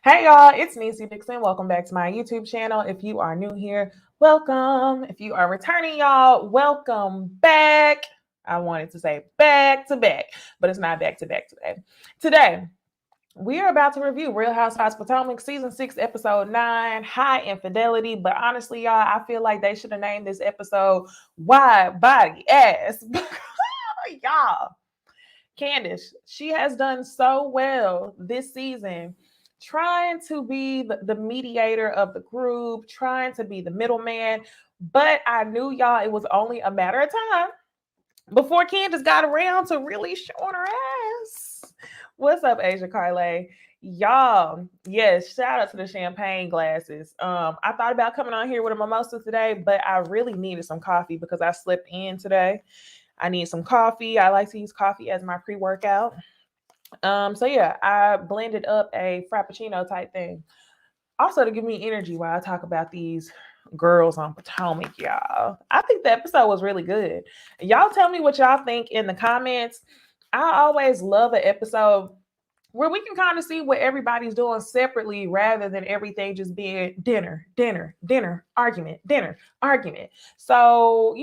Hey y'all, it's Necey Dixon. Welcome back to my YouTube channel. If you are new here, welcome. If you are returning, y'all, welcome back. I wanted to say back to back, but it's not back to back today. Today, we are about to review Real Housewives Potomac Season 6, Episode 9, High Infidelity. But honestly, y'all, I feel like they should have named this episode Wide Body Ass. Y'all, Candice, she has done so well this season, trying to be the mediator of the group, trying to be the middleman. But I knew, y'all, it was only a matter of time before Candace got around to really showing her ass. What's up, Asia Carlay? Y'all, yes, shout out to the champagne glasses. I thought about coming on here with a mimosa today, but I really needed some coffee because I slept in today. I need some coffee. I like to use coffee as my pre-workout. So yeah, I blended up a frappuccino type thing. Also to give me energy while I talk about these girls on Potomac, y'all. I think the episode was really good. Y'all tell me what y'all think in the comments. I always love an episode where we can kind of see what everybody's doing separately rather than everything just being dinner, argument. So,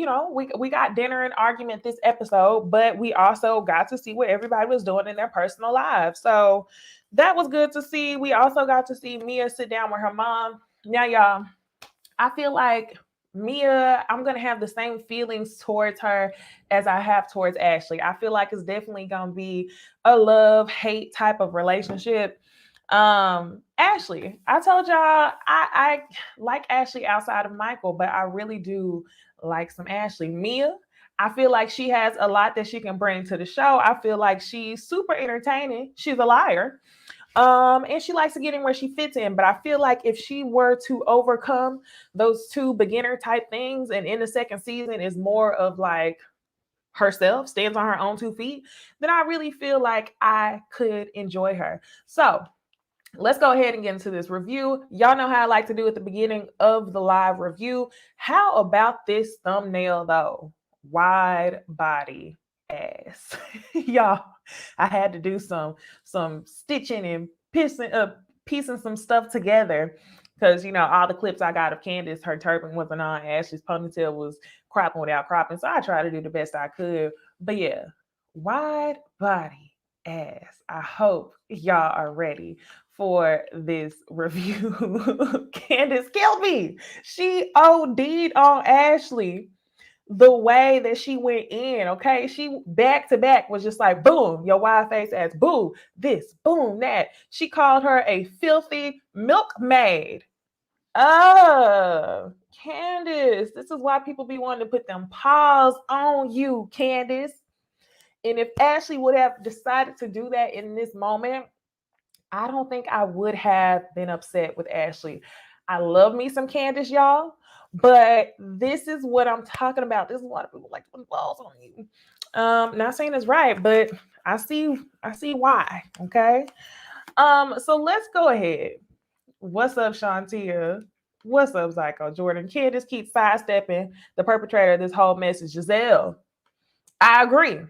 we got dinner and argument this episode, but we also got to see what everybody was doing in their personal lives. So that was good to see. We also got to see Mia sit down with her mom. Now, y'all, I feel like Mia, I'm going to have the same feelings towards her as I have towards Ashley. I feel like it's definitely going to be a love-hate type of relationship. Ashley, I told y'all I like Ashley outside of Michael, but I really do like some Ashley. Mia, I feel like she has a lot that she can bring to the show. I feel like she's super entertaining. She's a liar. And she likes to get in where she fits in. But I feel like if she were to overcome those two beginner type things, and in the second season is more of like herself, stands on her own 2 feet, then I really feel like I could enjoy her. So let's go ahead and get into this review. Y'all know how I like to do at the beginning of the live review. How about this thumbnail though? Wide body ass. Y'all, I had to do some stitching and piecing some stuff together because all the clips I got of Candace, her turban wasn't on, Ashley's ponytail was cropping without cropping, so I tried to do the best I could. But yeah, wide body ass. I hope y'all are ready for this review. Candace killed me. She OD'd on Ashley the way that she went in, okay? She back to back was just like, boom, your wide face ass, boom, this, boom, that. She called her a filthy milkmaid. Candace, this is why people be wanting to put them paws on you, Candace. And if Ashley would have decided to do that in this moment, I don't think I would have been upset with Ashley. I love me some Candace, y'all, but this is what I'm talking about. This is why people like to put balls on you. Not saying it's right, but I see why. Okay. So let's go ahead. What's up, Shantia? What's up, Psycho Jordan? Candace keeps sidestepping the perpetrator of this whole mess is Gizelle. I agree.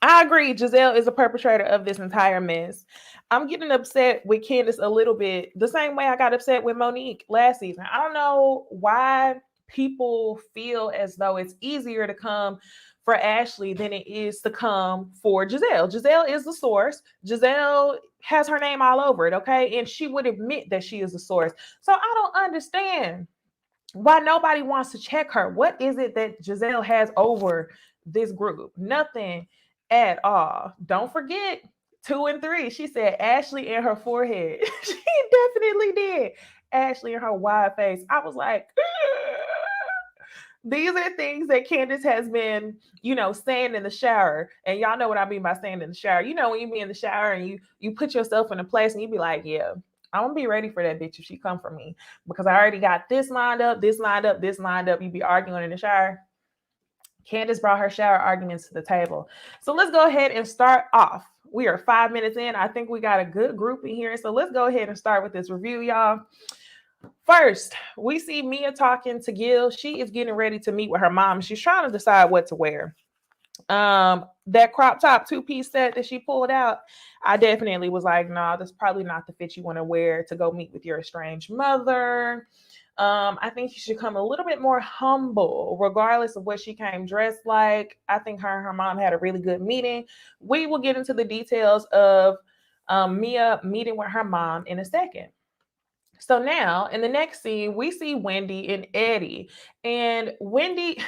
Gizelle is a perpetrator of this entire mess. I'm getting upset with Candace a little bit, the same way I got upset with Monique last season. I don't know why people feel as though it's easier to come for Ashley than it is to come for Gizelle. Gizelle is the source. Gizelle has her name all over it, okay? And she would admit that she is the source. So I don't understand why nobody wants to check her. What is it that Gizelle has over this group? Nothing at all. Don't forget 2 and 3. She said Ashley and her forehead. She definitely did. Ashley and her wide face. I was like, these are things that Candace has been, saying in the shower. And y'all know what I mean by saying in the shower. When you be in the shower and you put yourself in a place and you be like, yeah, I'm gonna be ready for that bitch if she come for me. Because I already got this lined up, this lined up, this lined up. You be arguing in the shower. Candace brought her shower arguments to the table. So let's go ahead and start off. We are 5 minutes in. I think we got a good group in here. So let's go ahead and start with this review, y'all. First, we see Mia talking to Gil. She is getting ready to meet with her mom. She's trying to decide what to wear. That crop top 2-piece set that she pulled out, I definitely was like, nah, that's probably not the fit you want to wear to go meet with your estranged mother. I think you should come a little bit more humble, regardless of what she came dressed like. I think her and her mom had a really good meeting. We will get into the details of Mia meeting with her mom in a second. So now in the next scene, we see Wendy and Eddie. And Wendy,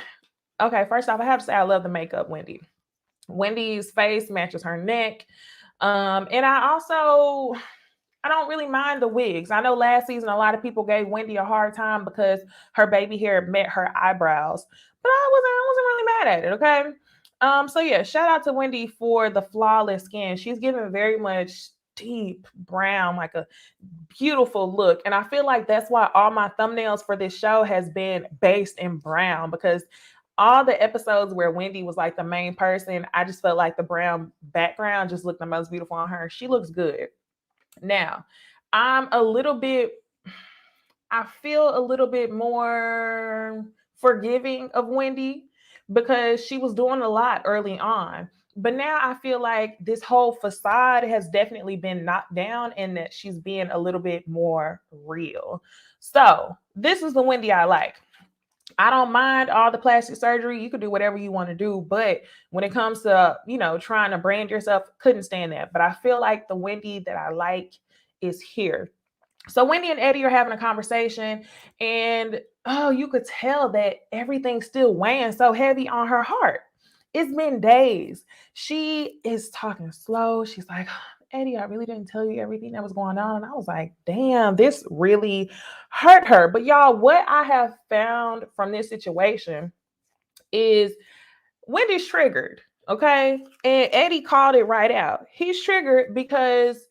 okay, first off, I have to say I love the makeup, Wendy. Wendy's face matches her neck. And I don't really mind the wigs. I know last season a lot of people gave Wendy a hard time because her baby hair met her eyebrows, but I wasn't really mad at it. Okay. So yeah, shout out to Wendy for the flawless skin. She's given very much deep brown, like a beautiful look. And I feel like that's why all my thumbnails for this show has been based in brown, because all the episodes where Wendy was like the main person, I just felt like the brown background just looked the most beautiful on her. She looks good. Now, I feel a little bit more forgiving of Wendy because she was doing a lot early on. But now I feel like this whole facade has definitely been knocked down and that she's being a little bit more real. So, this is the Wendy I like. I don't mind all the plastic surgery. You can do whatever you want to do. But when it comes to, trying to brand yourself, couldn't stand that. But I feel like the Wendy that I like is here. So Wendy and Eddie are having a conversation, and you could tell that everything's still weighing so heavy on her heart. It's been days. She is talking slow. She's like, Eddie, I really didn't tell you everything that was going on. And I was like, damn, this really hurt her. But y'all, what I have found from this situation is Wendy's triggered, okay? And Eddie called it right out. He's triggered because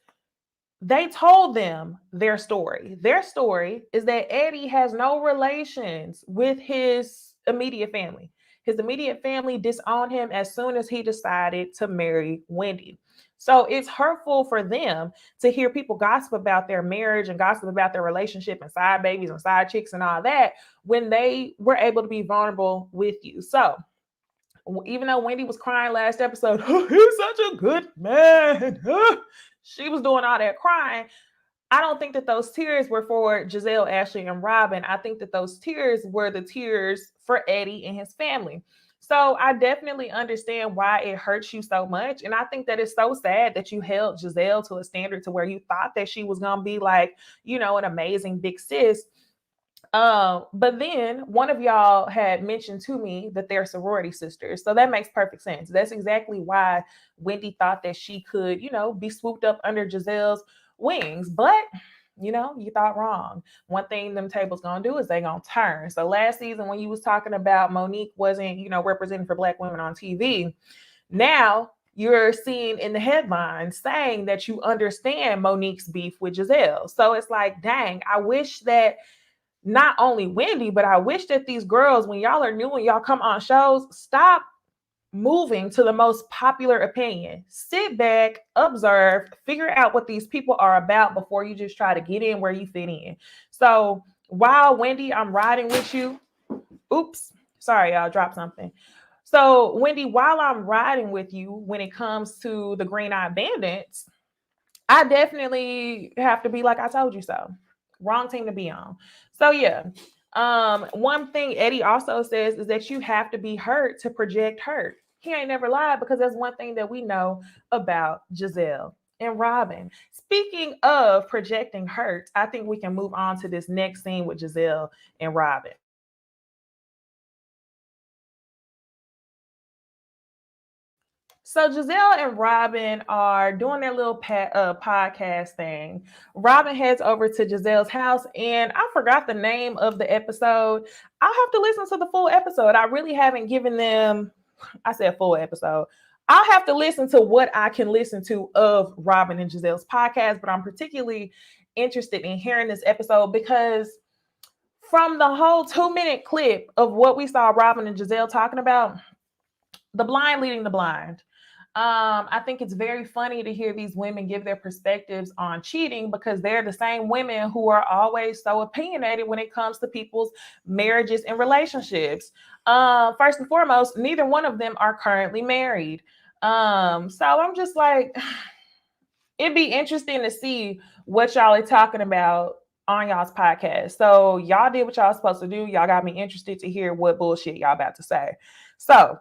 they told them their story. Their story is that Eddie has no relations with his immediate family. His immediate family disowned him as soon as he decided to marry Wendy. So it's hurtful for them to hear people gossip about their marriage and gossip about their relationship and side babies and side chicks and all that when they were able to be vulnerable with you. So even though Wendy was crying last episode, oh, he's such a good man. She was doing all that crying. I don't think that those tears were for Gizelle, Ashley, and Robyn. I think that those tears were the tears for Eddie and his family. So I definitely understand why it hurts you so much. And I think that it's so sad that you held Gizelle to a standard to where you thought that she was going to be like, an amazing big sis. But then one of y'all had mentioned to me that they're sorority sisters. So that makes perfect sense. That's exactly why Wendy thought that she could, be swooped up under Gizelle's wings. But, you thought wrong. One thing them tables gonna do is they gonna turn. So last season when you was talking about Monique wasn't, representing for Black women on TV, now you're seeing in the headlines saying that you understand Monique's beef with Gizelle. So it's like, dang, I wish that not only Wendy, but I wish that these girls, when y'all are new and y'all come on shows, stop moving to the most popular opinion. Sit back, observe, figure out what these people are about before you just try to get in where you fit in. So while Wendy, I'm riding with you. Oops, sorry, y'all dropped something. So Wendy, while I'm riding with you when it comes to the Green Eye Bandits, I definitely have to be like I told you so. Wrong team to be on. So yeah. One thing Eddie also says is that you have to be hurt to project hurt. He ain't never lied, because that's one thing that we know about Gizelle and Robyn. Speaking of projecting hurt, I think we can move on to this next scene with Gizelle and Robyn. So Gizelle and Robyn are doing their little podcast thing. Robyn heads over to Gizelle's house, and I forgot the name of the episode. I'll have to listen to the full episode. I really haven't given them, I said full episode. I'll have to listen to what I can listen to of Robyn and Gizelle's podcast, but I'm particularly interested in hearing this episode because from the whole 2-minute clip of what we saw Robyn and Gizelle talking about, the blind leading the blind. I think it's very funny to hear these women give their perspectives on cheating because they're the same women who are always so opinionated when it comes to people's marriages and relationships. First and foremost, neither one of them are currently married. So I'm just like, it'd be interesting to see what y'all are talking about on y'all's podcast. So y'all did what y'all supposed to do. Y'all got me interested to hear what bullshit y'all about to say. So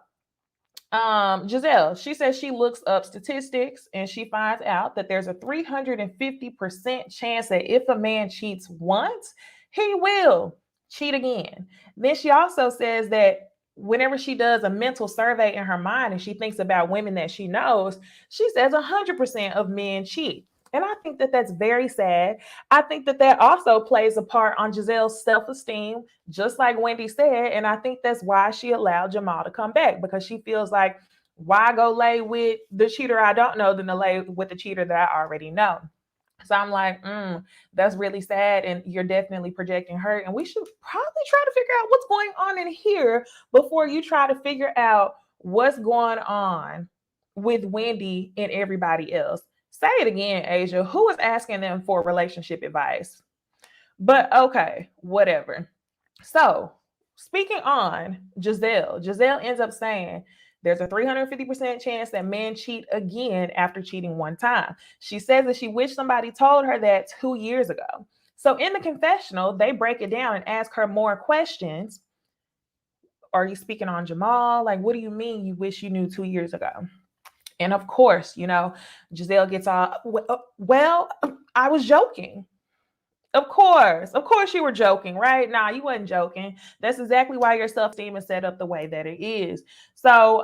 Gizelle, she says she looks up statistics and she finds out that there's a 350% chance that if a man cheats once, he will cheat again. Then she also says that whenever she does a mental survey in her mind and she thinks about women that she knows, she says 100% of men cheat. And I think that that's very sad. I think that that also plays a part on Gizelle's self-esteem, just like Wendy said. And I think that's why she allowed Jamal to come back, because she feels like, why go lay with the cheater I don't know than to lay with the cheater that I already know? So I'm like, that's really sad. And you're definitely projecting hurt. And we should probably try to figure out what's going on in here before you try to figure out what's going on with Wendy and everybody else. Say it again, Asia. Who is asking them for relationship advice? But okay, whatever. So speaking on Gizelle ends up saying there's a 350% chance that men cheat again after cheating one time. She says that she wished somebody told her that 2 years ago. So in the confessional, they break it down and ask her more questions. Are you speaking on Jamal? Like, what do you mean you wish you knew 2 years ago? And of course, Gizelle gets all, well, I was joking. Of course you were joking, right? Nah, you wasn't joking. That's exactly why your self-esteem is set up the way that it is. So,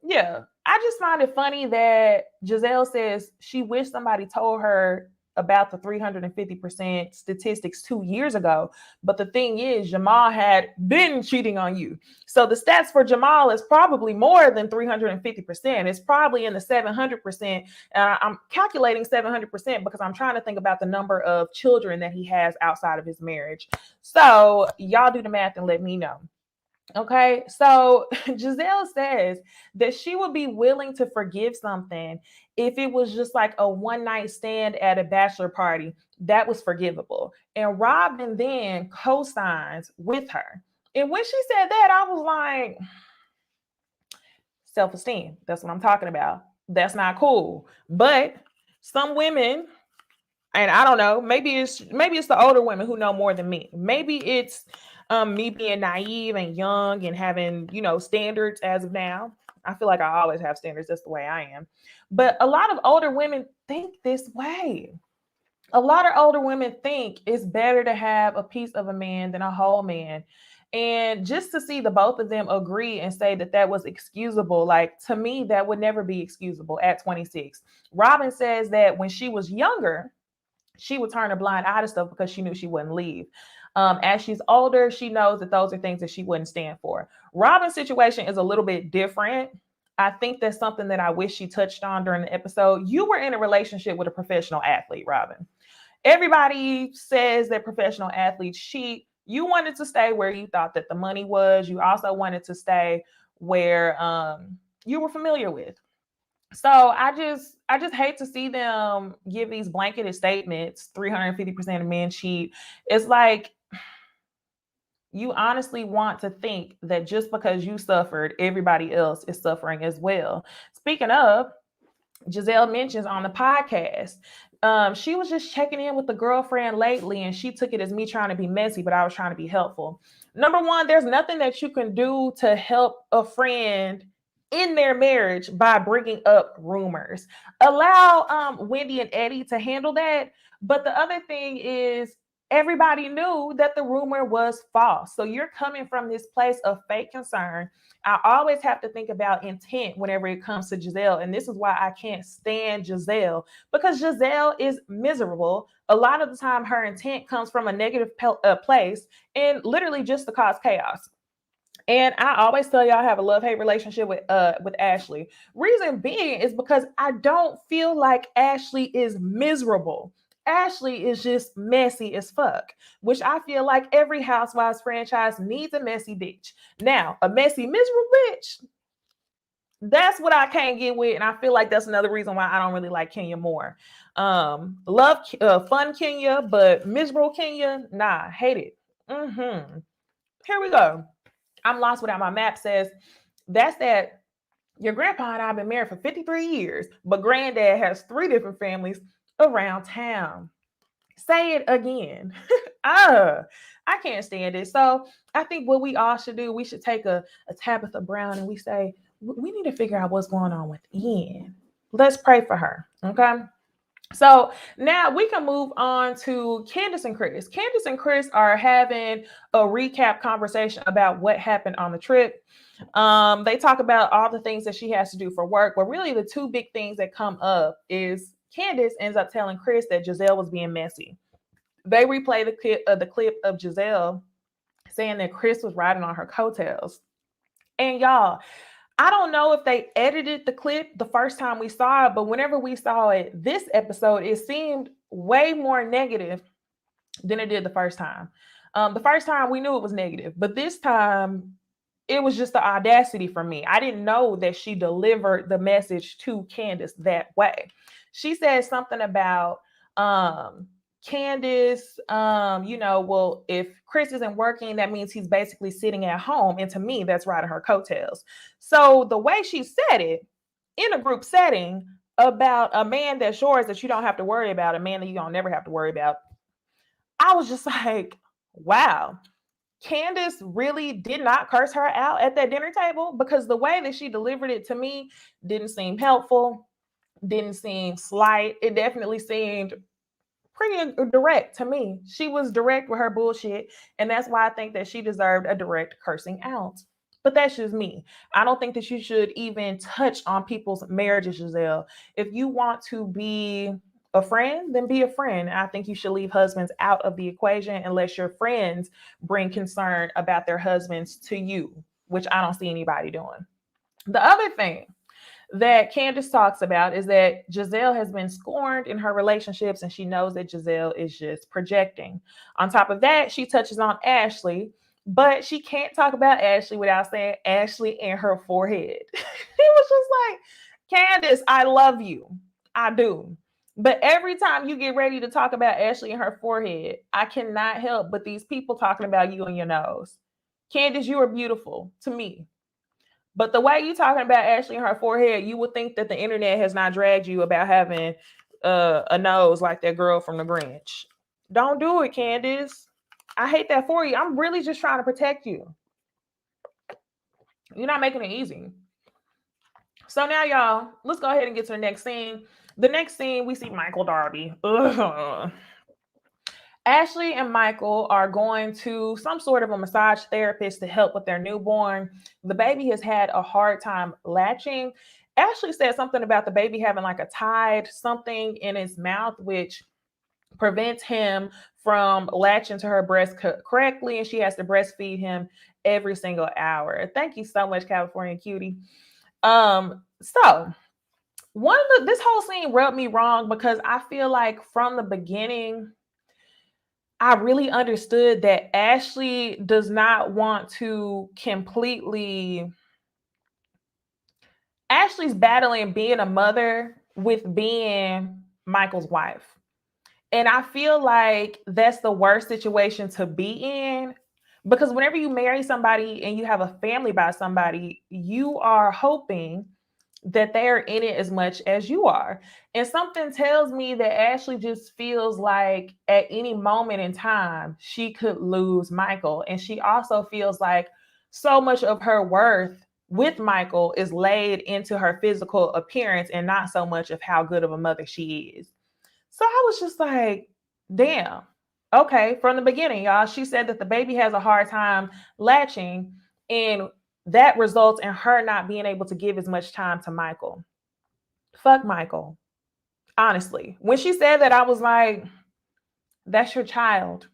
yeah, I just find it funny that Gizelle says she wished somebody told her about the 350% statistics 2 years ago. But the thing is, Jamal had been cheating on you. So the stats for Jamal is probably more than 350%. It's probably in the 700%. I'm calculating 700% because I'm trying to think about the number of children that he has outside of his marriage. So y'all do the math and let me know. Okay, so Gizelle says that she would be willing to forgive something if it was just like a one night stand at a bachelor party. That was forgivable. And Robyn then co signs with her. And when she said that, I was like, self esteem. That's what I'm talking about. That's not cool. But some women, and I don't know, maybe it's the older women who know more than me. Maybe it's me being naive and young and having, standards as of now. I feel like I always have standards. That's the way I am. But a lot of older women think this way. A lot of older women think it's better to have a piece of a man than a whole man. And just to see the both of them agree and say that that was excusable, like, to me, that would never be excusable at 26. Robyn says that when she was younger, she would turn a blind eye to stuff because she knew she wouldn't leave. As she's older, she knows that those are things that she wouldn't stand for. Robyn's situation is a little bit different. I think that's something that I wish she touched on during the episode. You were in a relationship with a professional athlete, Robyn. Everybody says that professional athletes cheat. You wanted to stay where you thought that the money was. You also wanted to stay where you were familiar with. So I just hate to see them give these blanketed statements. 350% of men cheat. It's like, you honestly want to think that just because you suffered, everybody else is suffering as well. Speaking of, Gizelle mentions on the podcast, she was just checking in with the girlfriend lately, and she took it as me trying to be messy, but I was trying to be helpful. Number one, there's nothing that you can do to help a friend in their marriage by bringing up rumors. Allow Wendy and Eddie to handle that. But the other thing is, everybody knew that the rumor was false. So you're coming from this place of fake concern. I always have to think about intent whenever it comes to Gizelle. And this is why I can't stand Gizelle, because Gizelle is miserable. A lot of the time, her intent comes from a negative place and literally just to cause chaos. And I always tell y'all I have a love-hate relationship with Ashley. Reason being is because I don't feel like Ashley is miserable. Ashley is just messy as fuck, which I feel like every Housewives franchise needs a messy bitch. Now, a messy, miserable bitch, That's what I can't get with, and I feel like that's another reason why I don't really like Kenya more. Love fun Kenya, but miserable Kenya, nah, hate it. Here we go. I'm lost without my map says that's that your grandpa and I have been married for 53 years, but granddad has 3 different families around town. Say it again. uh, I can't stand it. So I think what we all should do, we should take a Tabitha Brown and we say, we need to figure out what's going on with Ian. Let's pray for her. Okay. So now we can move on to Candice and Chris. Candice and Chris are having a recap conversation about what happened on the trip. They talk about all the things that she has to do for work, but really the 2 big things that come up is Candice ends up telling Chris that Gizelle was being messy. They replay the clip of Gizelle saying that Chris was riding on her coattails. And y'all, I don't know if they edited the clip the first time we saw it, but whenever we saw it this episode, it seemed way more negative than it did the first time. The first time we knew it was negative, but this time it was just the audacity for me. I didn't know that she delivered the message to Candice that way. She said something about Candice, well, if Chris isn't working, that means he's basically sitting at home. And to me, that's riding her coattails. So the way she said it in a group setting about a man that's yours that you don't have to worry about, a man that you don't never have to worry about, I was just like, wow. Candice really did not curse her out at that dinner table, because the way that she delivered it to me didn't seem helpful, didn't seem slight. It definitely seemed pretty direct to me. She was direct with her bullshit, and that's why I think that she deserved a direct cursing out. But that's just me. I don't think that you should even touch on people's marriages, Gizelle. If you want to be a friend, then be a friend. I think you should leave husbands out of the equation unless your friends bring concern about their husbands to you, which I don't see anybody doing. The other thing that Candice talks about is that Gizelle has been scorned in her relationships, and she knows that Gizelle is just projecting. On top of that, she touches on Ashley, but she can't talk about Ashley without saying Ashley and her forehead. It was just like, Candice, I love you. I do. But every time you get ready to talk about Ashley and her forehead, I cannot help but these people talking about you and your nose. Candice, you are beautiful to me. But the way you talking about Ashley and her forehead, you would think that the internet has not dragged you about having a nose like that girl from the Grinch. Don't do it, Candice. I hate that for you. I'm really just trying to protect you. You're not making it easy. So now, y'all, let's go ahead and get to the next scene. The next scene, we see Michael Darby. Ugh. Ashley and Michael are going to some sort of a massage therapist to help with their newborn. The baby has had a hard time latching. Ashley said something about the baby having like a tied something in his mouth, which prevents him from latching to her breast correctly, and she has to breastfeed him every single hour. Thank you so much, California Cutie. So this whole scene rubbed me wrong because I feel like from the beginning, I really understood that Ashley does not want to completely. Ashley's battling being a mother with being Michael's wife. And I feel like that's the worst situation to be in, because whenever you marry somebody and you have a family by somebody, you are hoping that they're in it as much as you are. And something tells me that Ashley just feels like at any moment in time, she could lose Michael. And she also feels like so much of her worth with Michael is laid into her physical appearance and not so much of how good of a mother she is. So I was just like, damn. Okay, from the beginning, y'all, she said that the baby has a hard time latching, and that results in her not being able to give as much time to Michael. Fuck Michael. Honestly, when she said that, I was like, that's your child.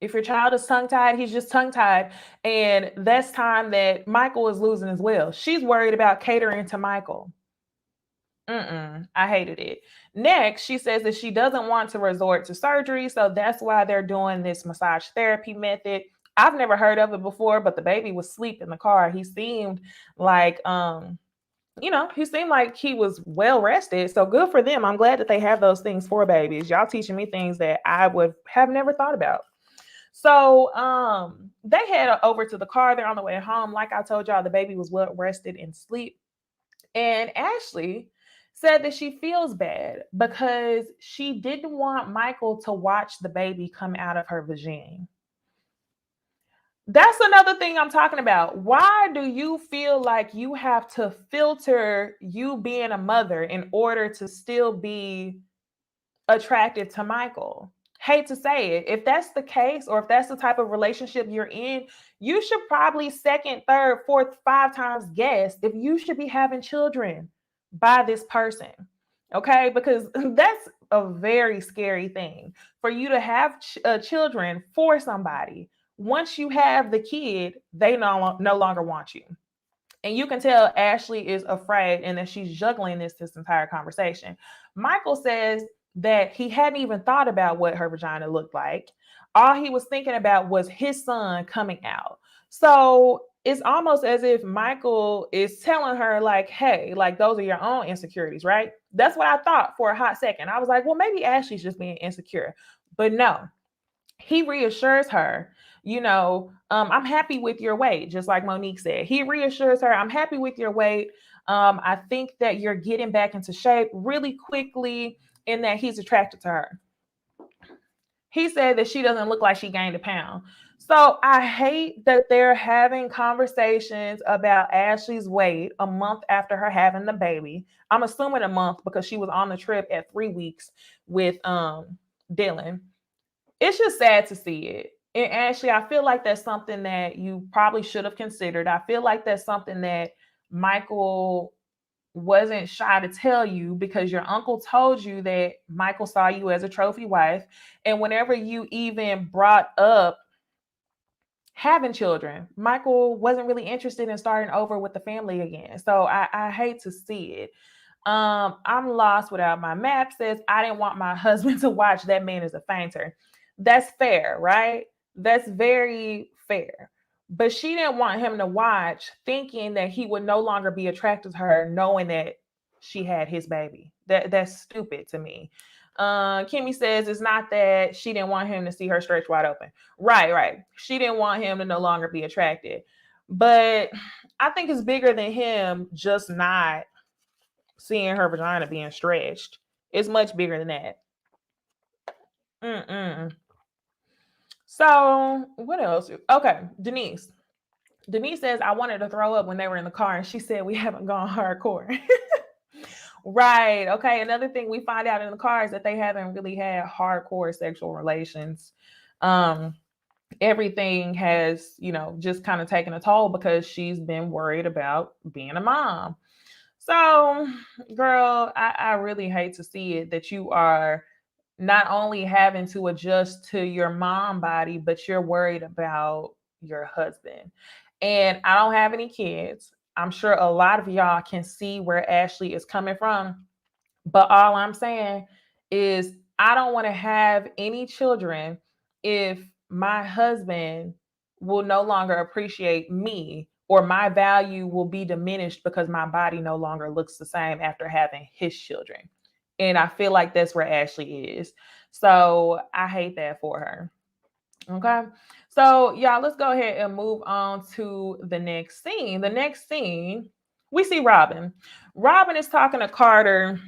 If your child is tongue-tied, he's just tongue-tied. And that's time that Michael is losing as well. She's worried about catering to Michael. I hated it. Next, she says that she doesn't want to resort to surgery, so that's why they're doing this massage therapy method. I've never heard of it before, but the baby was asleep in the car. He seemed like he seemed like he was well rested. So good for them. I'm glad that they have those things for babies. Y'all teaching me things that I would have never thought about. So they head over to the car. They're on the way home. Like I told y'all, the baby was well rested and sleep. And Ashley said that she feels bad because she didn't want Michael to watch the baby come out of her vagina. That's another thing I'm talking about. Why do you feel like you have to filter you being a mother in order to still be attracted to Michael? Hate to say it. If that's the case, or if that's the type of relationship you're in, you should probably second, third, fourth, five times guess if you should be having children by this person. Okay? Because that's a very scary thing for you to have children for somebody. Once you have the kid, they no longer want you. And you can tell Ashley is afraid and that she's juggling this entire conversation. Michael says that he hadn't even thought about what her vagina looked like. All he was thinking about was his son coming out. So it's almost as if Michael is telling her, like, hey, like, those are your own insecurities, right? That's what I thought for a hot second. I was like, well, maybe Ashley's just being insecure. But no, he reassures her, I'm happy with your weight, just like Monique said. He reassures her, I'm happy with your weight. I think that you're getting back into shape really quickly, and that he's attracted to her. He said that she doesn't look like she gained a pound. So I hate that they're having conversations about Ashley's weight a month after her having the baby. I'm assuming a month because she was on the trip at 3 weeks with Dylan. It's just sad to see it. And Ashley, I feel like that's something that you probably should have considered. I feel like that's something that Michael wasn't shy to tell you, because your uncle told you that Michael saw you as a trophy wife. And whenever you even brought up having children, Michael wasn't really interested in starting over with the family again. So I hate to see it. I'm lost without my map. Says, I didn't want my husband to watch. That man is a fainter. That's fair, right? That's very fair. But she didn't want him to watch, thinking that he would no longer be attracted to her, knowing that she had his baby. That's stupid to me. Kimmy says it's not that she didn't want him to see her stretch wide open. Right. She didn't want him to no longer be attracted. But I think it's bigger than him just not seeing her vagina being stretched. It's much bigger than that. So what else? Okay, Denise. Denise says, I wanted to throw up when they were in the car, and she said we haven't gone hardcore. Right. Okay. Another thing we find out in the car is that they haven't really had hardcore sexual relations. Everything has, just kind of taken a toll because she's been worried about being a mom. So, girl, I really hate to see it, that you are not only having to adjust to your mom body, but you're worried about your husband. And I don't have any kids. I'm sure a lot of y'all can see where Ashley is coming from. But all I'm saying is, I don't want to have any children if my husband will no longer appreciate me, or my value will be diminished because my body no longer looks the same after having his children. And I feel like that's where Ashley is. So I hate that for her. Okay. So, y'all, let's go ahead and move on to the next scene. The next scene, we see Robyn. Robyn is talking to Carter,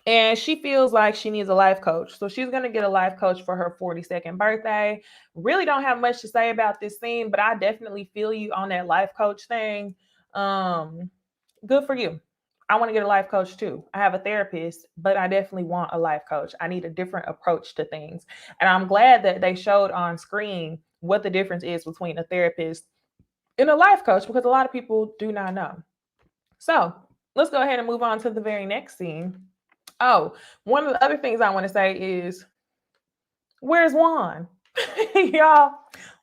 and she feels like she needs a life coach. So she's going to get a life coach for her 42nd birthday. Really don't have much to say about this scene, but I definitely feel you on that life coach thing. Good for you. I want to get a life coach too. I have a therapist, but I definitely want a life coach. I need a different approach to things. And I'm glad that they showed on screen what the difference is between a therapist and a life coach, because a lot of people do not know. So let's go ahead and move on to the very next scene. Oh, one of the other things I want to say is, where's Juan? Y'all,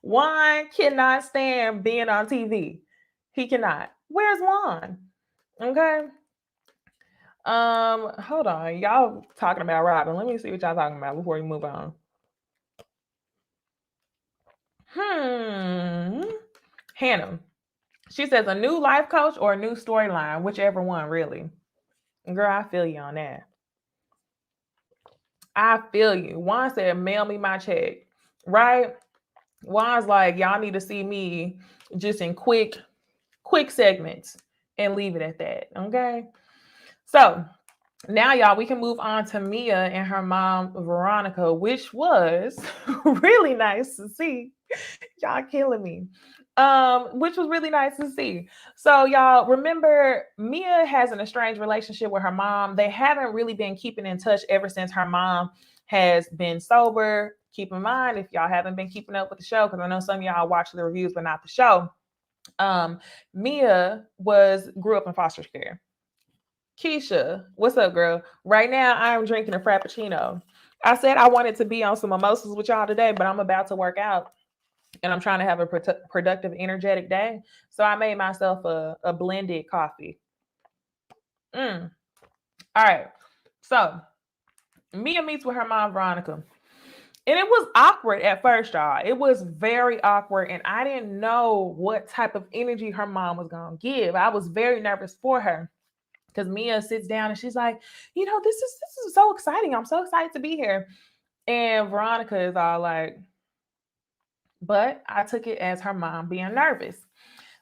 Juan cannot stand being on TV. He cannot. Where's Juan? Okay. Hold on. Y'all talking about Robyn. Let me see what y'all talking about before we move on. Hannah. She says a new life coach or a new storyline, whichever one, really. Girl, I feel you on that. I feel you. Juan said, mail me my check, right? Juan's like, y'all need to see me just in quick segments and leave it at that. Okay. So now, y'all, we can move on to Mia and her mom, Veronica, which was really nice to see. Y'all killing me. Which was really nice to see. So, y'all remember, Mia has an estranged relationship with her mom. They haven't really been keeping in touch ever since her mom has been sober. Keep in mind, if y'all haven't been keeping up with the show, because I know some of y'all watch the reviews, but not the show. Mia grew up in foster care. Keisha, what's up, girl? Right now, I'm drinking a Frappuccino. I said I wanted to be on some mimosas with y'all today, but I'm about to work out and I'm trying to have a productive, energetic day. So I made myself a blended coffee. All right. So Mia meets with her mom, Veronica. And it was awkward at first, y'all. It was very awkward. And I didn't know what type of energy her mom was going to give. I was very nervous for her. Because Mia sits down and she's like, this is so exciting. I'm so excited to be here. And Veronica is all like, but I took it as her mom being nervous.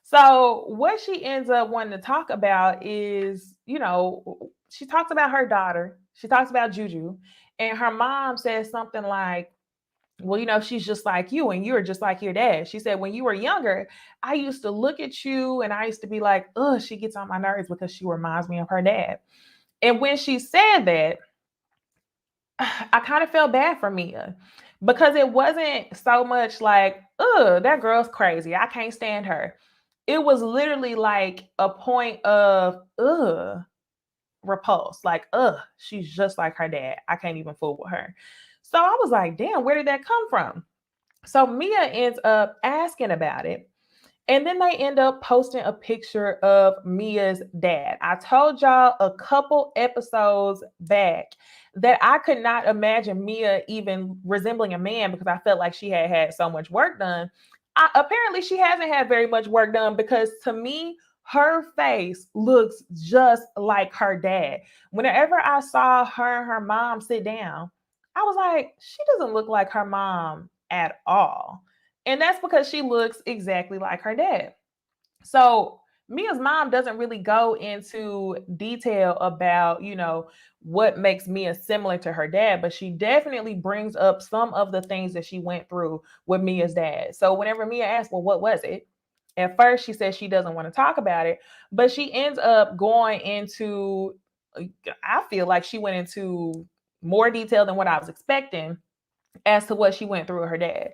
So what she ends up wanting to talk about is, she talks about her daughter. She talks about Juju. And her mom says something like, well, she's just like you and you're just like your dad. She said, when you were younger, I used to look at you and I used to be like, ugh, she gets on my nerves because she reminds me of her dad. And when she said that, I kind of felt bad for Mia because it wasn't so much like, ugh, that girl's crazy. I can't stand her. It was literally like a point of, ugh, repulse. Like, ugh, she's just like her dad. I can't even fool with her. So I was like, damn, where did that come from? So Mia ends up asking about it. And then they end up posting a picture of Mia's dad. I told y'all a couple episodes back that I could not imagine Mia even resembling a man because I felt like she had so much work done. Apparently, she hasn't had very much work done because to me, her face looks just like her dad. Whenever I saw her and her mom sit down, I was like, she doesn't look like her mom at all. And that's because she looks exactly like her dad. So Mia's mom doesn't really go into detail about, what makes Mia similar to her dad, but she definitely brings up some of the things that she went through with Mia's dad. So whenever Mia asks, well, what was it? At first, she says she doesn't want to talk about it, but she ends up going into, I feel like she went into more detail than what I was expecting as to what she went through with her dad.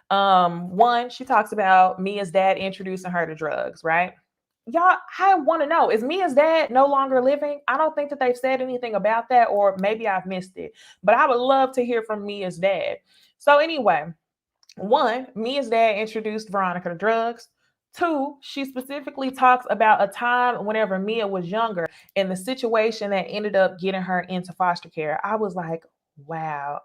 One, she talks about Mia's dad introducing her to drugs, right? Y'all, I want to know, is Mia's dad no longer living? I don't think that they've said anything about that, or maybe I've missed it, but I would love to hear from Mia's dad. So anyway, one, Mia's dad introduced Veronica to drugs. Two, she specifically talks about a time whenever Mia was younger and the situation that ended up getting her into foster care. I was like, wow.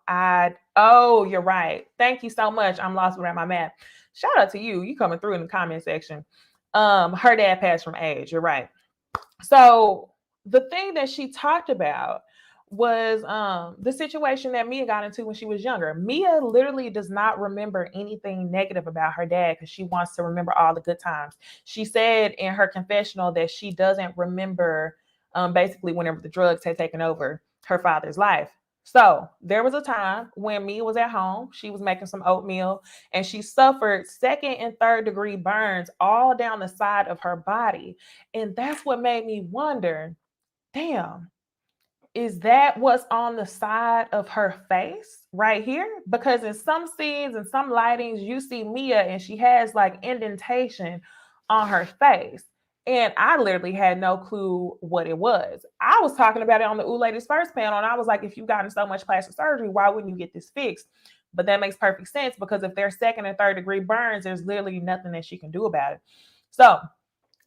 Oh, you're right. Thank you so much. I'm lost without my map. Shout out to you. You coming through in the comment section. Her dad passed from age. You're right. So the thing that she talked about was the situation that Mia got into when she was younger. Mia literally does not remember anything negative about her dad because she wants to remember all the good times. She said in her confessional that she doesn't remember basically whenever the drugs had taken over her father's life. So there was a time when Mia was at home, she was making some oatmeal, and she suffered second and third degree burns all down the side of her body. And that's what made me wonder, damn, is that what's on the side of her face right here? Because in some scenes and some lightings, you see Mia and she has like indentation on her face. And I literally had no clue what it was. I was talking about it on the Ooh Ladies First panel, and I was like, if you've gotten so much plastic surgery, why wouldn't you get this fixed? But that makes perfect sense because if they're second and third degree burns, there's literally nothing that she can do about it. So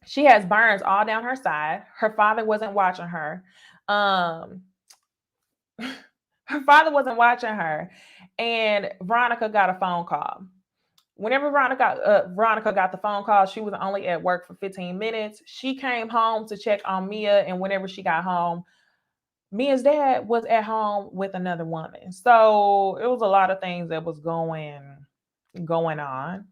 she has burns all down her side. Her father wasn't watching her. Um, her father wasn't watching her, and Veronica got a phone call. Whenever Veronica got the phone call, she was only at work for 15 minutes. She came home to check on Mia, and whenever she got home, Mia's dad was at home with another woman. So it was a lot of things that was going on.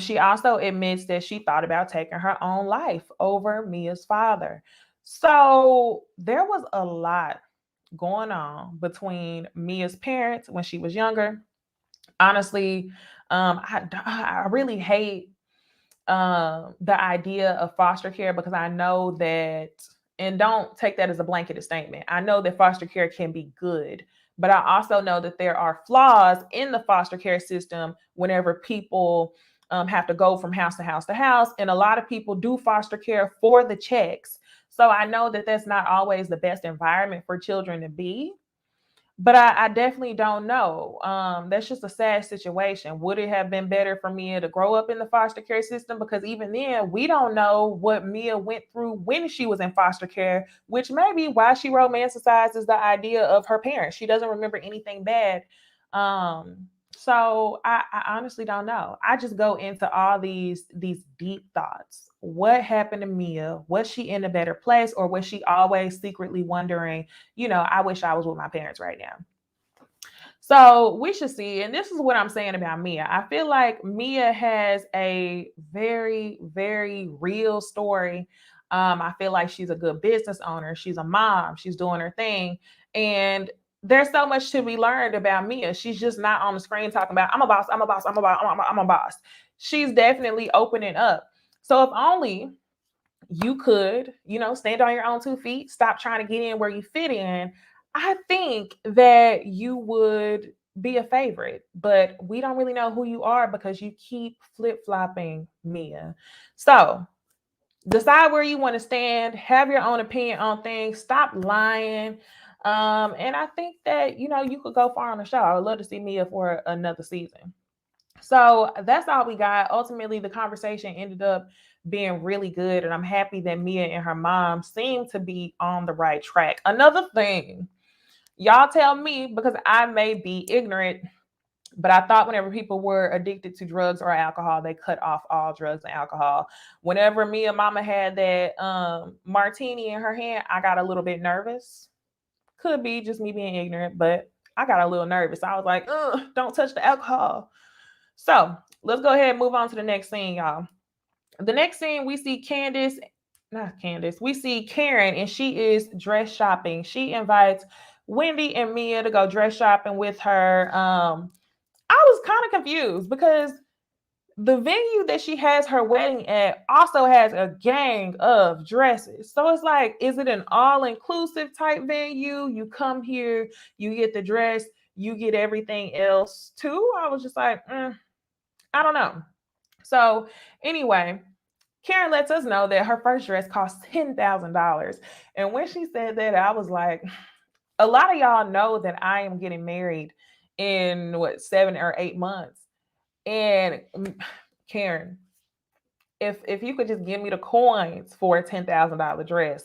She also admits that she thought about taking her own life over Mia's father. So there was a lot going on between Mia's parents when she was younger. Honestly, I really hate the idea of foster care because I know that, and don't take that as a blanketed statement. I know that foster care can be good, but I also know that there are flaws in the foster care system whenever people have to go from house to house to house. And a lot of people do foster care for the checks. So I know that that's not always the best environment for children to be, but I definitely don't know. That's just a sad situation. Would it have been better for Mia to grow up in the foster care system? Because even then, we don't know what Mia went through when she was in foster care, which may be why she romanticizes the idea of her parents. She doesn't remember anything bad. So I honestly don't know. I just go into all these deep thoughts. What happened to Mia? Was she in a better place, or was she always secretly wondering, I wish I was with my parents right now? So we should see, and this is what I'm saying about Mia. I feel like Mia has a very, very real story. I feel like she's a good business owner. She's a mom. She's doing her thing. And there's so much to be learned about Mia. She's just not on the screen talking about, I'm a boss, I'm a boss, I'm a boss, I'm a boss. She's definitely opening up. So if only you could, stand on your own 2 feet, stop trying to get in where you fit in, I think that you would be a favorite. But we don't really know who you are because you keep flip flopping, Mia. So decide where you want to stand, have your own opinion on things, stop lying. And I think that, you could go far on the show. I would love to see Mia for another season. So that's all we got. Ultimately, the conversation ended up being really good, and I'm happy that Mia and her mom seem to be on the right track. Another thing, y'all tell me because I may be ignorant, but I thought whenever people were addicted to drugs or alcohol, they cut off all drugs and alcohol. Whenever Mia mama had that martini in her hand, I got a little bit nervous. Could be just me being ignorant, but I got a little nervous. I was like, don't touch the alcohol. So let's go ahead and move on to the next scene, y'all. The next scene, we see we see Karen, and she is dress shopping. She invites Wendy and Mia to go dress shopping with her. I was kind of confused because the venue that she has her wedding at also has a gang of dresses. So it's like, is it an all-inclusive type venue? You come here, you get the dress, you get everything else too. I was just like, I don't know. So anyway, Karen lets us know that her first dress cost $10,000. And when she said that, I was like, a lot of y'all know that I am getting married in 7 or 8 months. And Karen, if you could just give me the coins for a $10,000 dress,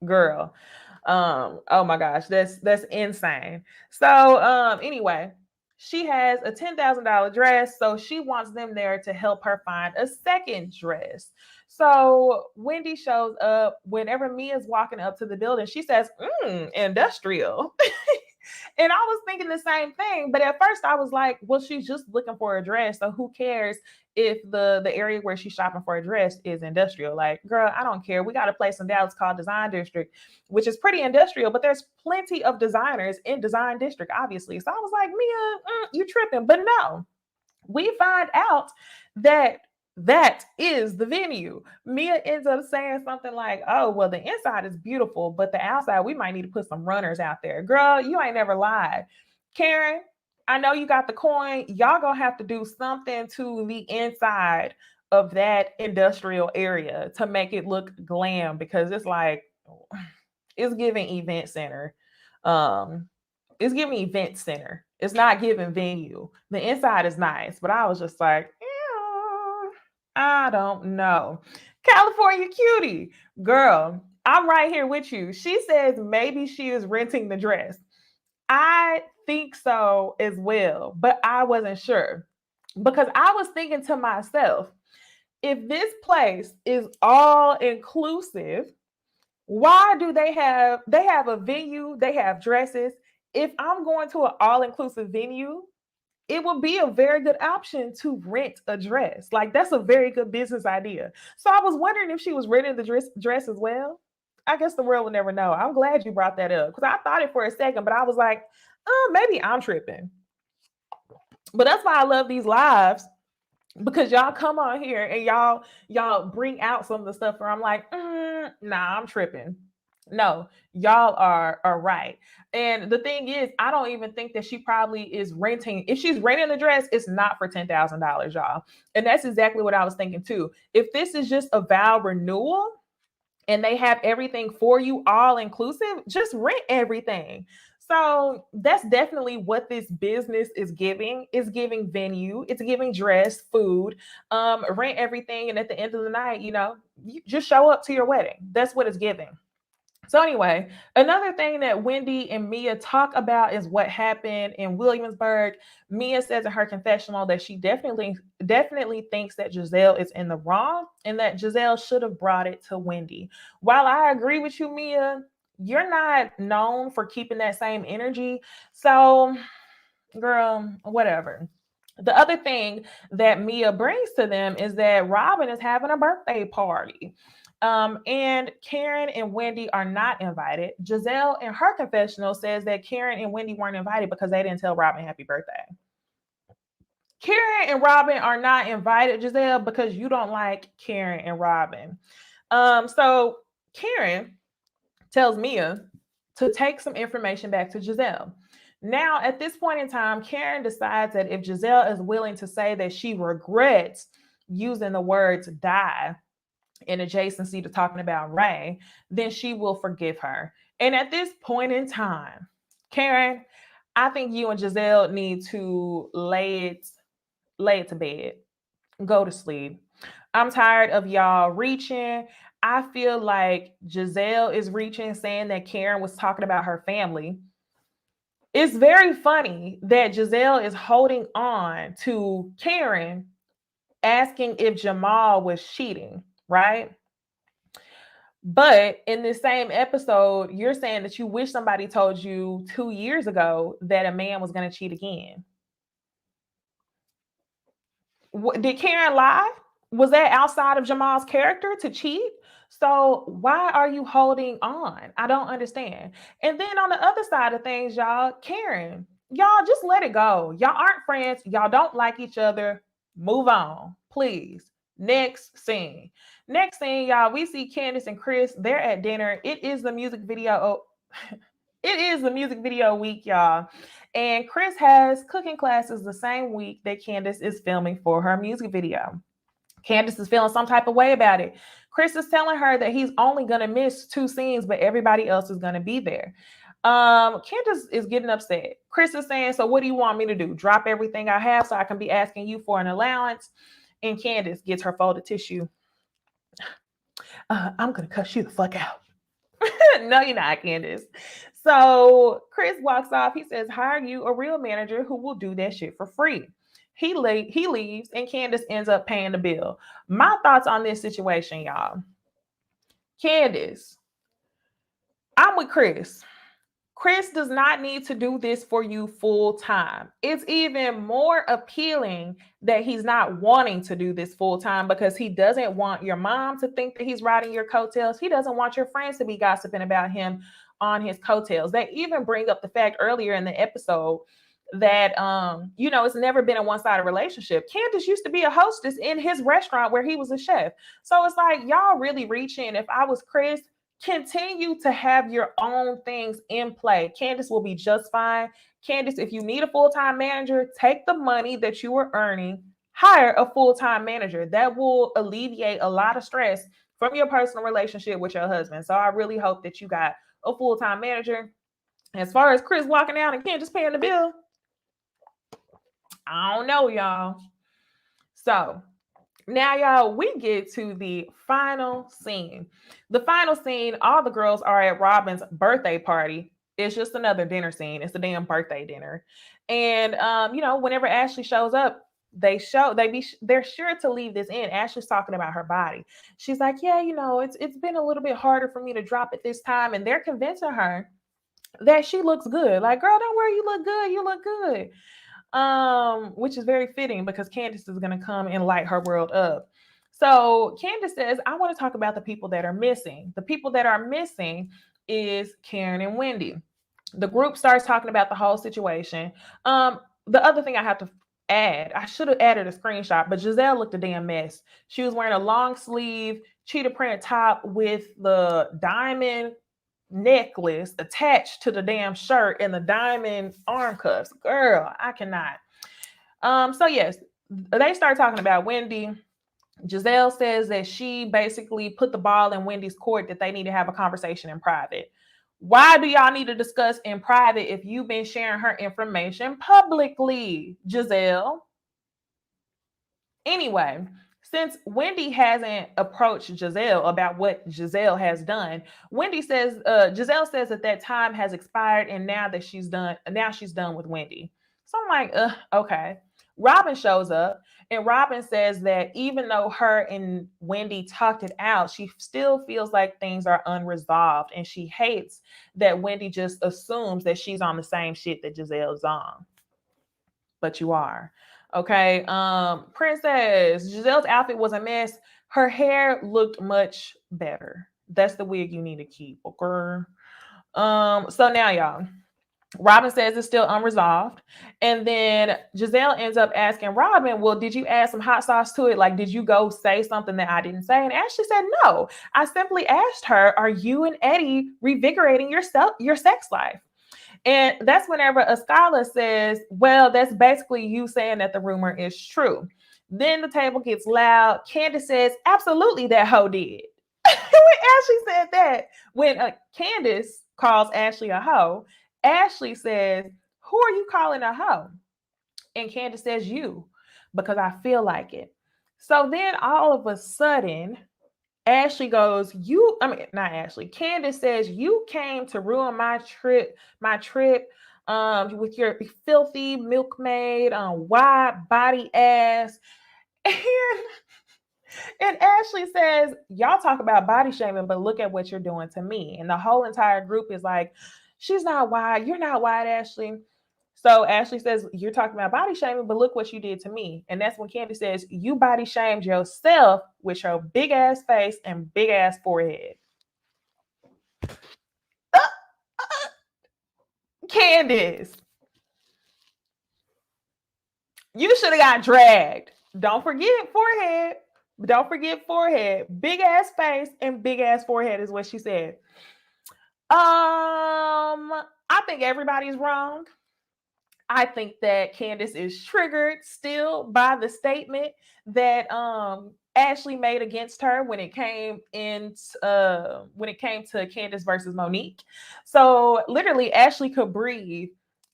girl. Oh my gosh, that's insane. So anyway, she has a $10,000 dress, so she wants them there to help her find a second dress. So Wendy shows up. Whenever Mia's walking up to the building, she says, industrial. And I was thinking the same thing, but at first I was like, well, she's just looking for a dress, so who cares if the area where she's shopping for a dress is industrial? Like, girl, I don't care. We got a place in Dallas called Design District, which is pretty industrial, but there's plenty of designers in Design District, obviously. So I was like, Mia, you tripping. But no, we find out that is the venue. Mia ends up saying something like, oh, well, the inside is beautiful, but the outside, we might need to put some runners out there. Girl, you ain't never lied. Karen, I know you got the coin. Y'all gonna have to do something to the inside of that industrial area to make it look glam, because it's like, it's giving event center. Um, it's giving event center. It's not giving venue. The inside is nice, but I was just like, I don't know. California cutie, girl, I'm right here with you. She says maybe she is renting the dress. I think so as well, but I wasn't sure. Because I was thinking to myself, if this place is all inclusive, why do they have a venue, they have dresses. If I'm going to an all-inclusive venue, it would be a very good option to rent a dress. Like that's a very good business idea. So I was wondering if she was renting the dress as well. I guess the world will never know. I'm glad you brought that up because I thought it for a second, but I was like, oh, maybe I'm tripping. But that's why I love these lives, because y'all come on here and y'all bring out some of the stuff where I'm like, nah, I'm tripping. No, y'all are right. And the thing is, I don't even think that she probably is renting. If she's renting the dress, it's not for $10,000, y'all. And that's exactly what I was thinking too. If this is just a vow renewal and they have everything for you all inclusive, just rent everything. So that's definitely what this business is giving. It's giving venue, it's giving dress, food, rent everything, and at the end of the night, you just show up to your wedding. That's what it's giving. So anyway, another thing that Wendy and Mia talk about is what happened in Williamsburg. Mia says in her confessional that she definitely thinks that Gizelle is in the wrong and that Gizelle should have brought it to Wendy. While I agree with you, Mia, you're not known for keeping that same energy. So, girl, whatever. The other thing that Mia brings to them is that Robyn is having a birthday party. And Karen and Wendy are not invited. Gizelle in her confessional says that Karen and Wendy weren't invited because they didn't tell Robyn happy birthday. Karen and Robyn are not invited, Gizelle, because you don't like Karen and Robyn. So Karen tells Mia to take some information back to Gizelle. Now, at this point in time, Karen decides that if Gizelle is willing to say that she regrets using the words die in adjacency to talking about Ray, then she will forgive her. And at this point in time, Karen, I think you and Gizelle need to lay it to bed. Go to sleep. I'm tired of y'all reaching. I feel like Gizelle is reaching, saying that Karen was talking about her family. It's very funny that Gizelle is holding on to Karen asking if Jamal was cheating, right? But in this same episode, you're saying that you wish somebody told you 2 years ago that a man was going to cheat again. Did Karen lie? Was that outside of Jamal's character to cheat? So why are you holding on? I don't understand. And then on the other side of things, y'all, Karen, y'all just let it go. Y'all aren't friends. Y'all don't like each other. Move on, please. Next scene. Next scene, y'all, we see Candice and Chris. They're at dinner. It is the music video. It is the music video week, y'all. And Chris has cooking classes the same week that Candice is filming for her music video. Candice is feeling some type of way about it. Chris is telling her that he's only going to miss 2 scenes, but everybody else is going to be there. Candice is getting upset. Chris is saying, so what do you want me to do? Drop everything I have so I can be asking you for an allowance? And Candice gets her folded tissue. I'm going to cuss you the fuck out. No, you're not, Candice. So Chris walks off. He says, hire you a real manager who will do that shit for free. He leaves and Candice ends up paying the bill. My thoughts on this situation, y'all. Candice, I'm with Chris. Chris does not need to do this for you full time. It's even more appealing that he's not wanting to do this full time because he doesn't want your mom to think that he's riding your coattails. He doesn't want your friends to be gossiping about him on his coattails. They even bring up the fact earlier in the episode that it's never been a one-sided relationship. Candice used to be a hostess in his restaurant where he was a chef. So it's like y'all really reaching. If I was Chris, continue to have your own things in play. Candice will be just fine. Candice, if you need a full-time manager, take the money that you were earning, hire a full-time manager. That will alleviate a lot of stress from your personal relationship with your husband. So I really hope that you got a full-time manager. As far as Chris walking out and Candice paying the bill, I don't know, y'all. So now, y'all, we get to the final scene. The final scene, all the girls are at Robyn's birthday party. It's just another dinner scene. It's a damn birthday dinner. And, whenever Ashley shows up, they're sure to leave this in. Ashley's talking about her body. She's like, yeah, it's been a little bit harder for me to drop it this time. And they're convincing her that she looks good. Like, girl, don't worry, you look good. You look good. Which is very fitting because Candiace is going to come and light her world up. So Candiace says, I want to talk about the people that are missing. The people that are missing is Karen and Wendy. The group starts talking about the whole situation. The other thing I have to add, I should have added a screenshot, but Gizelle looked a damn mess. She was wearing a long sleeve cheetah print top with the diamond necklace attached to the damn shirt and the diamond arm cuffs. Girl, I cannot. So yes, they start talking about Wendy. Gizelle says that she basically put the ball in Wendy's court, that they need to have a conversation in private. Why do y'all need to discuss in private if you've been sharing her information publicly, Gizelle? Anyway, since Wendy hasn't approached Gizelle about what Gizelle has done, Gizelle says that time has expired, and now she's done with Wendy. So I'm like, okay. Robyn shows up, and Robyn says that even though her and Wendy talked it out, she still feels like things are unresolved, and she hates that Wendy just assumes that she's on the same shit that Giselle's on. But you are. Okay. Princess, Giselle's outfit was a mess. Her hair looked much better. That's the wig you need to keep, okay? So now, y'all, Robyn says it's still unresolved. And then Gizelle ends up asking Robyn, well, did you add some hot sauce to it? Like, did you go say something that I didn't say? And Ashley said, no. I simply asked her, are you and Eddie revigorating your sex life? And that's whenever Askala says, well, that's basically you saying that the rumor is true. Then the table gets loud. Candace says, absolutely, that hoe did. When Ashley said that, when Candace calls Ashley a hoe, Ashley says, who are you calling a hoe? And Candace says, you, because I feel like it. So then all of a sudden, Ashley goes, not Ashley. Candace says, you came to ruin my trip, with your filthy milkmaid, wide body ass. And Ashley says, y'all talk about body shaming, but look at what you're doing to me. And the whole entire group is like, she's not wide. You're not wide, Ashley. So Ashley says, you're talking about body shaming, but look what you did to me. And that's when Candice says, you body shamed yourself with your big ass face and big ass forehead. Candice, you should have got dragged. Don't forget forehead. Don't forget forehead. Big ass face and big ass forehead is what she said. I think everybody's wrong. I think that Candice is triggered still by the statement that Ashley made against her when it came to Candice versus Monique. So literally, Ashley could breathe,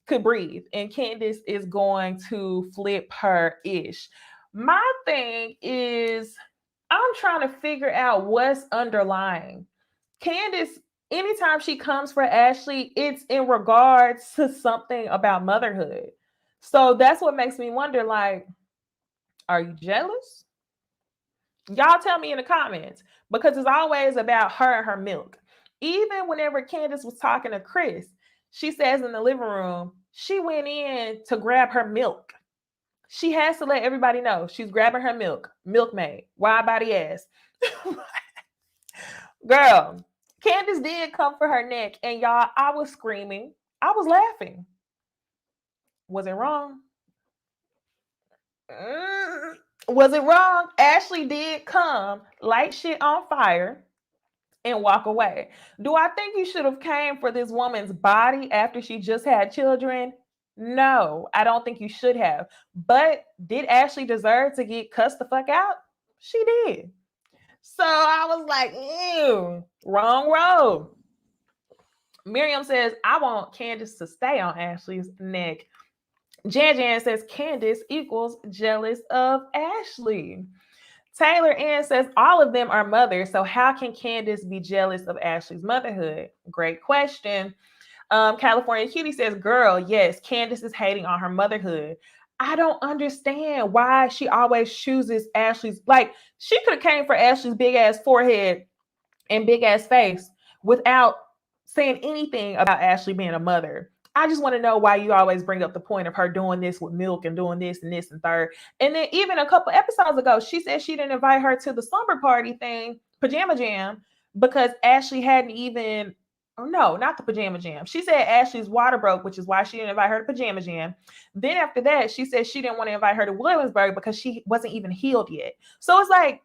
and Candice is going to flip her ish. My thing is, I'm trying to figure out what's underlying. Candice, anytime she comes for Ashley, it's in regards to something about motherhood. So that's what makes me wonder, like, are you jealous? Y'all tell me in the comments, because it's always about her and her milk. Even whenever Candice was talking to Chris, she says in the living room, she went in to grab her milk. She has to let everybody know she's grabbing her milk. Milkmaid, wide body ass. Girl, Candice did come for her neck, and y'all, I was screaming. I was laughing. Was it wrong? Was it wrong? Ashley did come, light shit on fire, and walk away. Do I think you should have came for this woman's body after she just had children? No, I don't think you should have. But did Ashley deserve to get cussed the fuck out? She did. So I was like, ew, wrong road. Miriam says, I want Candice to stay on Ashley's neck. Jan says, Candice equals jealous of Ashley. Taylor Ann says, all of them are mothers, so how can Candice be jealous of Ashley's motherhood? Great question. California Cutie says, girl, yes, Candice is hating on her motherhood. I don't understand why she always chooses Ashley's. Like, she could have came for Ashley's big ass forehead and big ass face without saying anything about Ashley being a mother. I just want to know why you always bring up the point of her doing this with Milk and doing this and this and third. And then even a couple episodes ago, she said she didn't invite her to the slumber party thing, pajama jam, because Ashley hadn't even, or no, not the pajama jam. She said Ashley's water broke, which is why she didn't invite her to pajama jam. Then after that, she said she didn't want to invite her to Williamsburg because she wasn't even healed yet. So it's like,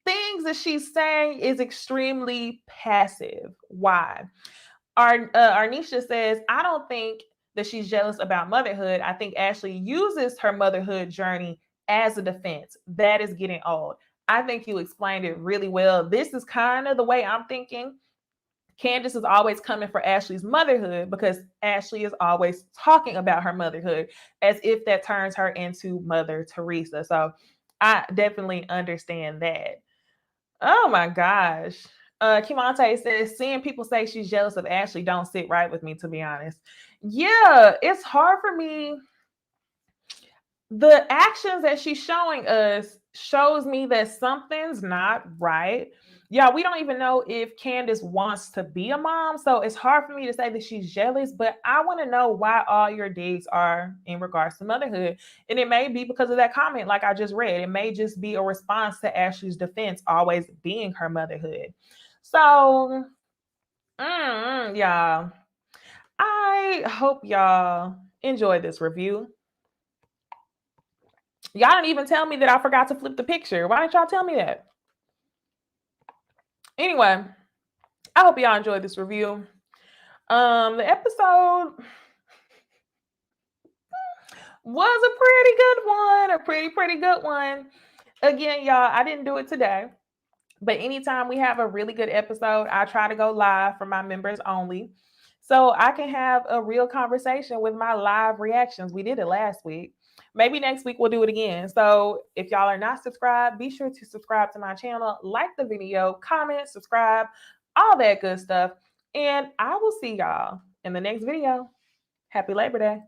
things that she's saying is extremely passive. Why? Arnisha says, I don't think that she's jealous about motherhood. I think Ashley uses her motherhood journey as a defense. That is getting old. I think you explained it really well. This is kind of the way I'm thinking. Candace is always coming for Ashley's motherhood because Ashley is always talking about her motherhood as if that turns her into Mother Teresa. So I definitely understand that. Oh my gosh. Kimante says, seeing people say she's jealous of Ashley don't sit right with me, to be honest. Yeah, it's hard for me. The actions that she's showing us shows me that something's not right. Yeah, we don't even know if Candace wants to be a mom. So it's hard for me to say that she's jealous, but I want to know why all your digs are in regards to motherhood. And it may be because of that comment, like I just read. It may just be a response to Ashley's defense always being her motherhood. So, y'all, I hope y'all enjoy this review. Y'all didn't even tell me that I forgot to flip the picture. Why didn't y'all tell me that? Anyway, I hope y'all enjoyed this review. The episode was a pretty good one. A pretty good one. Again, y'all, I didn't do it today. But anytime we have a really good episode, I try to go live for my members only. So I can have a real conversation with my live reactions. We did it last week. Maybe next week we'll do it again. So if y'all are not subscribed, be sure to subscribe to my channel, like the video, comment, subscribe, all that good stuff. And I will see y'all in the next video. Happy Labor Day.